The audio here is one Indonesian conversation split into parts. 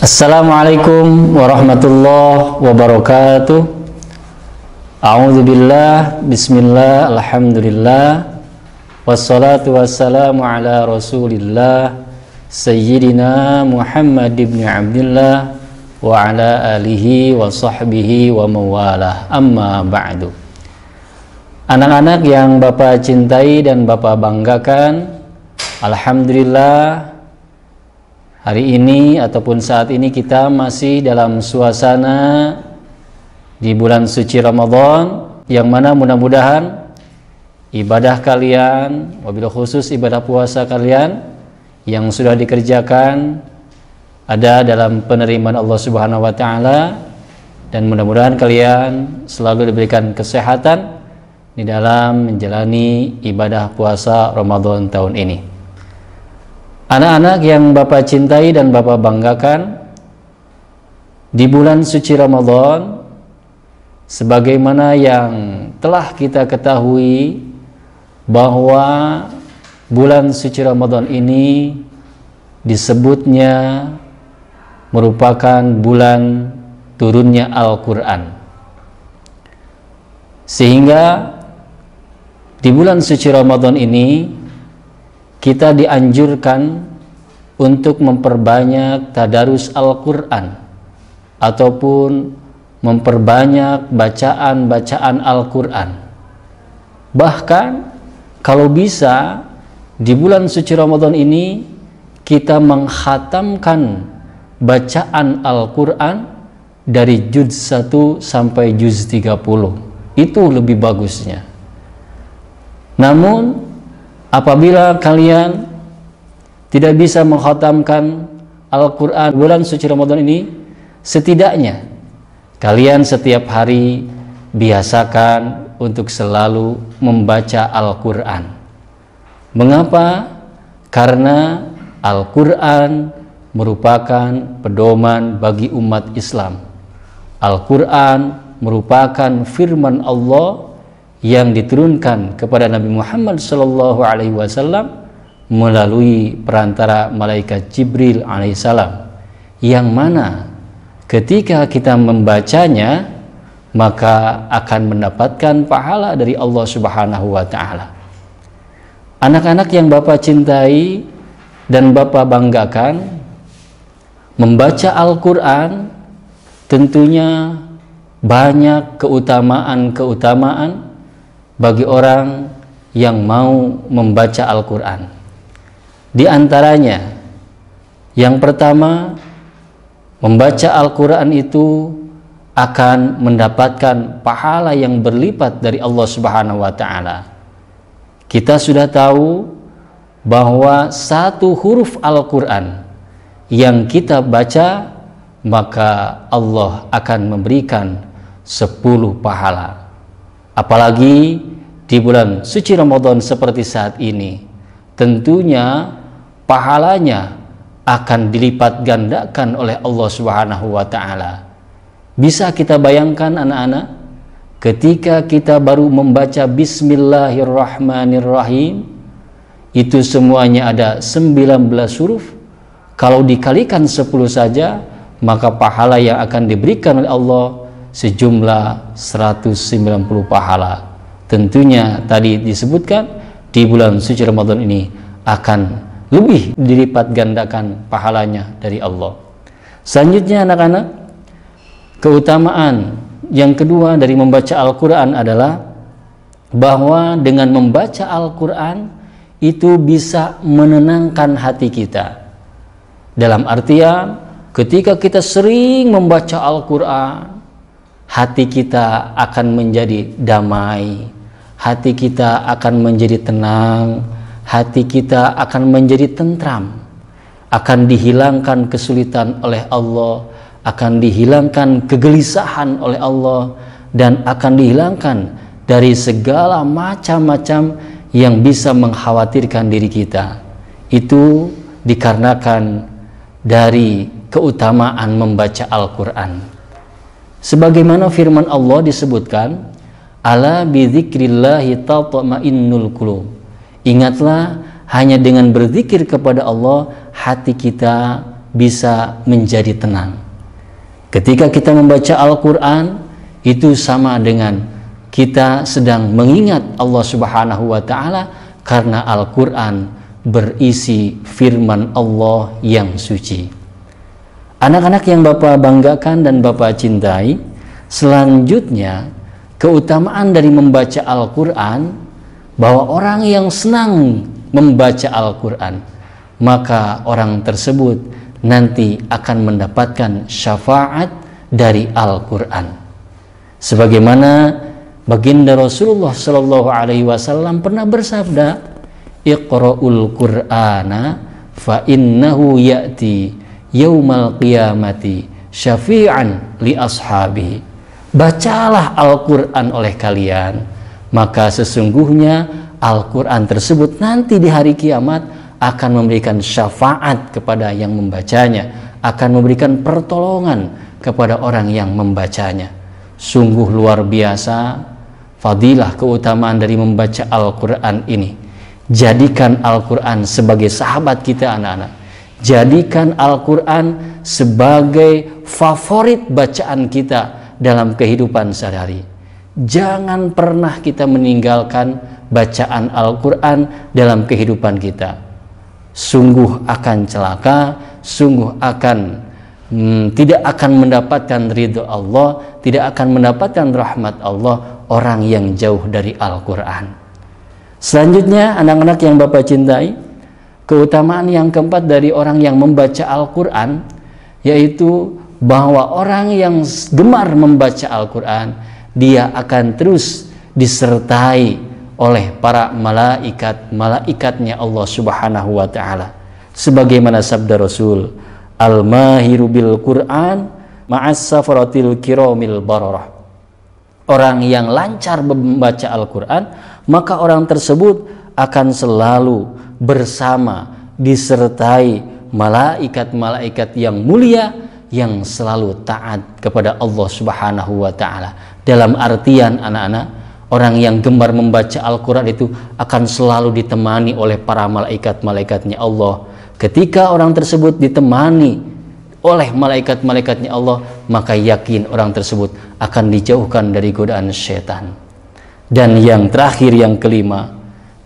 Assalamualaikum warahmatullahi wabarakatuh. A'udzubillah, bismillah, alhamdulillah, wassalatu wassalamu ala rasulillah Sayyidina Muhammad ibn Abdullah wa ala alihi wa sahbihi wa mawalah, amma ba'du. Anak-anak yang Bapak cintai dan Bapak banggakan, alhamdulillah, hari ini ataupun saat ini kita masih dalam suasana di bulan suci Ramadan, yang mana mudah-mudahan ibadah kalian, wabil khusus ibadah puasa kalian yang sudah dikerjakan ada dalam penerimaan Allah Subhanahu wa taala, dan mudah-mudahan kalian selalu diberikan kesehatan di dalam menjalani ibadah puasa Ramadan tahun ini. Anak-anak yang Bapak cintai dan Bapak banggakan, di bulan suci Ramadan, sebagaimana yang telah kita ketahui bahwa bulan suci Ramadan ini disebutnya merupakan bulan turunnya Al-Quran. Sehingga di bulan suci Ramadan ini kita dianjurkan untuk memperbanyak tadarus Al-Quran ataupun memperbanyak bacaan-bacaan Al-Quran. Bahkan kalau bisa di bulan suci Ramadan ini kita mengkhatamkan bacaan Al-Quran dari juz 1 sampai juz 30. Itu lebih bagusnya. Namun apabila kalian tidak bisa mengkhatamkan Al-Quran bulan suci Ramadan ini, setidaknya kalian setiap hari biasakan untuk selalu membaca Al-Quran. Mengapa? Karena Al-Quran merupakan pedoman bagi umat Islam. Al-Quran merupakan firman Allah yang diturunkan kepada Nabi Muhammad SAW melalui perantara malaikat Jibril alaihissalam, yang mana ketika kita membacanya maka akan mendapatkan pahala dari Allah Subhanahu wa taala. Anak-anak yang Bapak cintai dan Bapak banggakan, membaca Al-Quran tentunya banyak keutamaan-keutamaan bagi orang yang mau membaca Al-Quran. Di antaranya, yang pertama, membaca Al-Quran itu akan mendapatkan pahala yang berlipat dari Allah Subhanahu wa taala. Kita sudah tahu bahwa satu huruf Al-Quran yang kita baca, maka Allah akan memberikan 10 pahala. Apalagi di bulan suci Ramadan seperti saat ini, tentunya pahalanya akan dilipat gandakan oleh Allah Subhanahu wa taala. Bisa kita bayangkan anak-anak, ketika kita baru membaca Bismillahirrahmanirrahim, itu semuanya ada 19 huruf. Kalau dikalikan 10 saja, maka pahala yang akan diberikan oleh Allah sejumlah 190 pahala. Tentunya tadi disebutkan di bulan suci Ramadan ini akan lebih dilipat gandakan pahalanya dari Allah. Selanjutnya anak-anak, keutamaan yang kedua dari membaca Al-Quran adalah bahwa dengan membaca Al-Quran itu bisa menenangkan hati kita. Dalam artian ketika kita sering membaca Al-Quran, hati kita akan menjadi damai, hati kita akan menjadi tenang, hati kita akan menjadi tentram, akan dihilangkan kesulitan oleh Allah, akan dihilangkan kegelisahan oleh Allah, dan akan dihilangkan dari segala macam-macam yang bisa mengkhawatirkan diri kita. Itu dikarenakan dari keutamaan membaca Al-Quran. Sebagaimana firman Allah disebutkan, ala bidzikrillahi tatma'innul qulub. Ingatlah, hanya dengan berzikir kepada Allah hati kita bisa menjadi tenang. Ketika kita membaca Al-Quran, itu sama dengan kita sedang mengingat Allah Subhanahu wa Ta'ala, karena Al-Quran berisi firman Allah yang suci. Anak-anak yang Bapak banggakan dan Bapak cintai, selanjutnya keutamaan dari membaca Al-Quran, bahwa orang yang senang membaca Al-Quran, maka orang tersebut nanti akan mendapatkan syafaat dari Al-Quran. Sebagaimana baginda Rasulullah Shallallahu Alaihi Wasallam pernah bersabda, Iqra'ul Qur'ana fa innahu ya'ti yaumal qiyamati syafi'an li ashabihi. Bacalah Al-Quran oleh kalian, maka sesungguhnya Al-Quran tersebut nanti di hari kiamat akan memberikan syafaat kepada yang membacanya, akan memberikan pertolongan kepada orang yang membacanya. Sungguh luar biasa fadilah keutamaan dari membaca Al-Quran ini. Jadikan Al-Quran sebagai sahabat kita anak-anak. Jadikan Al-Quran sebagai favorit bacaan kita dalam kehidupan sehari-hari. Jangan pernah kita meninggalkan bacaan Al-Quran dalam kehidupan kita. Sungguh akan celaka, sungguh akan tidak akan mendapatkan ridho Allah, tidak akan mendapatkan rahmat Allah orang yang jauh dari Al-Quran. Selanjutnya anak-anak yang Bapak cintai, keutamaan yang keempat dari orang yang membaca Al-Quran, yaitu bahwa orang yang gemar membaca Al-Quran, dia akan terus disertai oleh para malaikatnya Allah Subhanahu wa Ta'ala. Sebagaimana sabda Rasul, Al-mahiru bil Quran ma'as safaratil kiramil bararah. Orang yang lancar membaca Al-Quran, maka orang tersebut akan selalu bersama, disertai malaikat-malaikat yang mulia yang selalu taat kepada Allah Subhanahu wa Ta'ala. Dalam artian anak-anak, orang yang gemar membaca Al-Quran itu akan selalu ditemani oleh para malaikat-malaikatnya Allah. Ketika orang tersebut ditemani oleh malaikat-malaikatnya Allah, maka yakin orang tersebut akan dijauhkan dari godaan syaitan. Dan yang terakhir, yang kelima,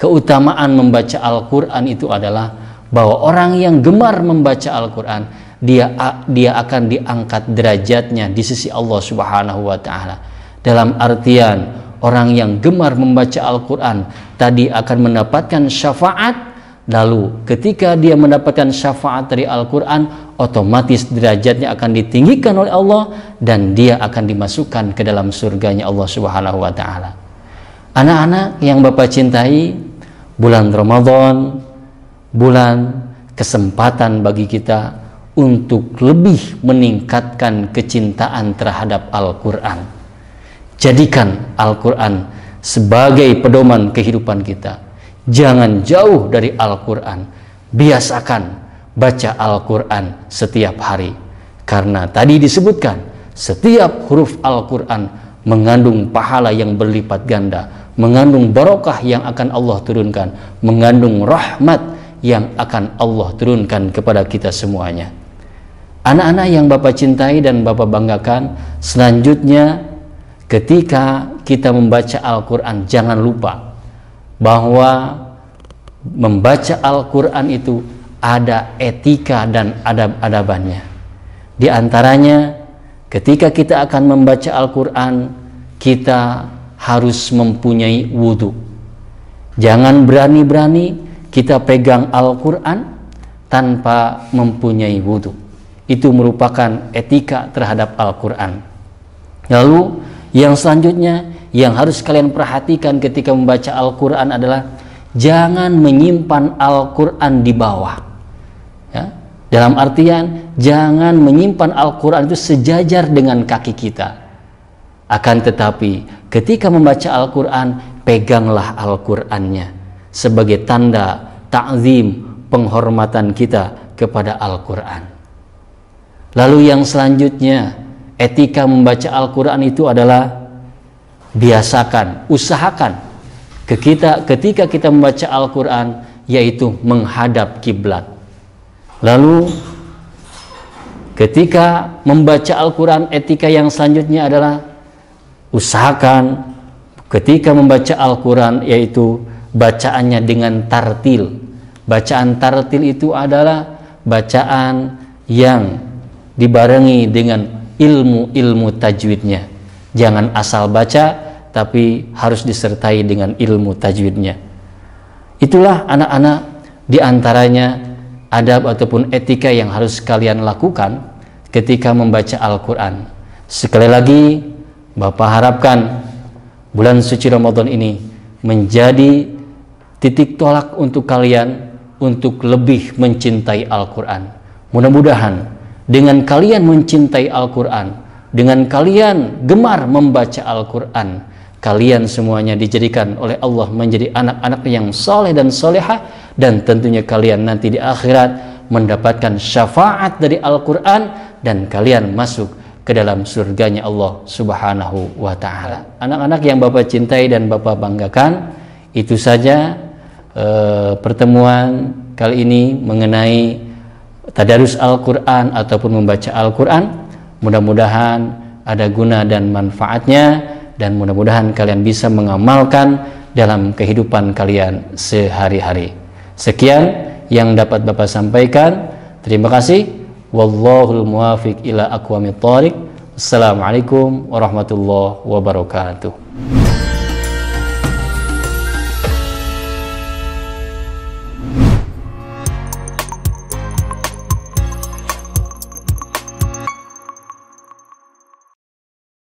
keutamaan membaca Al-Quran itu adalah bahwa orang yang gemar membaca Al-Quran, dia akan diangkat derajatnya di sisi Allah Subhanahu wa Ta'ala. Dalam artian, orang yang gemar membaca Al-Quran tadi akan mendapatkan syafaat. Lalu ketika dia mendapatkan syafaat dari Al-Quran, otomatis derajatnya akan ditinggikan oleh Allah dan dia akan dimasukkan ke dalam surganya Allah Subhanahu wa Ta'ala. Anak-anak yang Bapak cintai, bulan Ramadan, bulan kesempatan bagi kita untuk lebih meningkatkan kecintaan terhadap Al-Quran. Jadikan Al-Quran sebagai pedoman kehidupan kita. Jangan jauh dari Al-Quran. Biasakan baca Al-Quran setiap hari. Karena tadi disebutkan, setiap huruf Al-Quran mengandung pahala yang berlipat ganda, mengandung barokah yang akan Allah turunkan, mengandung rahmat yang akan Allah turunkan kepada kita semuanya. Anak-anak yang Bapak cintai dan Bapak banggakan, selanjutnya ketika kita membaca Al-Quran, jangan lupa bahwa membaca Al-Quran itu ada etika dan adab-adabannya. Di antaranya, ketika kita akan membaca Al-Quran, kita harus mempunyai wudhu. Jangan berani-berani kita pegang Al-Quran tanpa mempunyai wudhu. Itu merupakan etika terhadap Al-Quran. Lalu yang selanjutnya yang harus kalian perhatikan ketika membaca Al-Quran adalah jangan menyimpan Al-Quran di bawah. Ya? Dalam artian, jangan menyimpan Al-Quran itu sejajar dengan kaki kita. Akan tetapi, ketika membaca Al-Quran, peganglah Al-Qurannya sebagai tanda ta'zim, penghormatan kita kepada Al-Quran. Lalu yang selanjutnya, etika membaca Al-Quran itu adalah biasakan, usahakan ketika kita membaca Al-Quran, yaitu menghadap kiblat. Lalu Ketika membaca Al-Quran, etika yang selanjutnya adalah usahakan ketika membaca Al-Quran yaitu bacaannya dengan tartil. Bacaan tartil itu adalah bacaan yang dibarengi dengan ilmu-ilmu tajwidnya. Jangan asal baca, tapi harus disertai dengan ilmu tajwidnya. Itulah anak-anak, diantaranya adab ataupun etika yang harus kalian lakukan ketika membaca Al-Quran. Sekali lagi, Bapak harapkan bulan suci Ramadan ini menjadi titik tolak untuk kalian untuk lebih mencintai Al-Quran. Mudah-mudahan dengan kalian mencintai Al-Quran, dengan kalian gemar membaca Al-Quran, kalian semuanya dijadikan oleh Allah menjadi anak-anak yang soleh dan solehah, dan tentunya kalian nanti di akhirat mendapatkan syafaat dari Al-Quran, dan kalian masuk ke dalam surganya Allah Subhanahu wa ta'ala. Anak-anak yang Bapak cintai dan Bapak banggakan, itu saja pertemuan kali ini mengenai tadarus Al-Quran ataupun membaca Al-Quran. Mudah-mudahan ada guna dan manfaatnya, dan mudah-mudahan kalian bisa mengamalkan dalam kehidupan kalian sehari-hari. Sekian yang dapat Bapak sampaikan. Terima kasih. Wallahul muwafiq ila aqwamit thoriq. Assalamualaikum warahmatullahi wabarakatuh.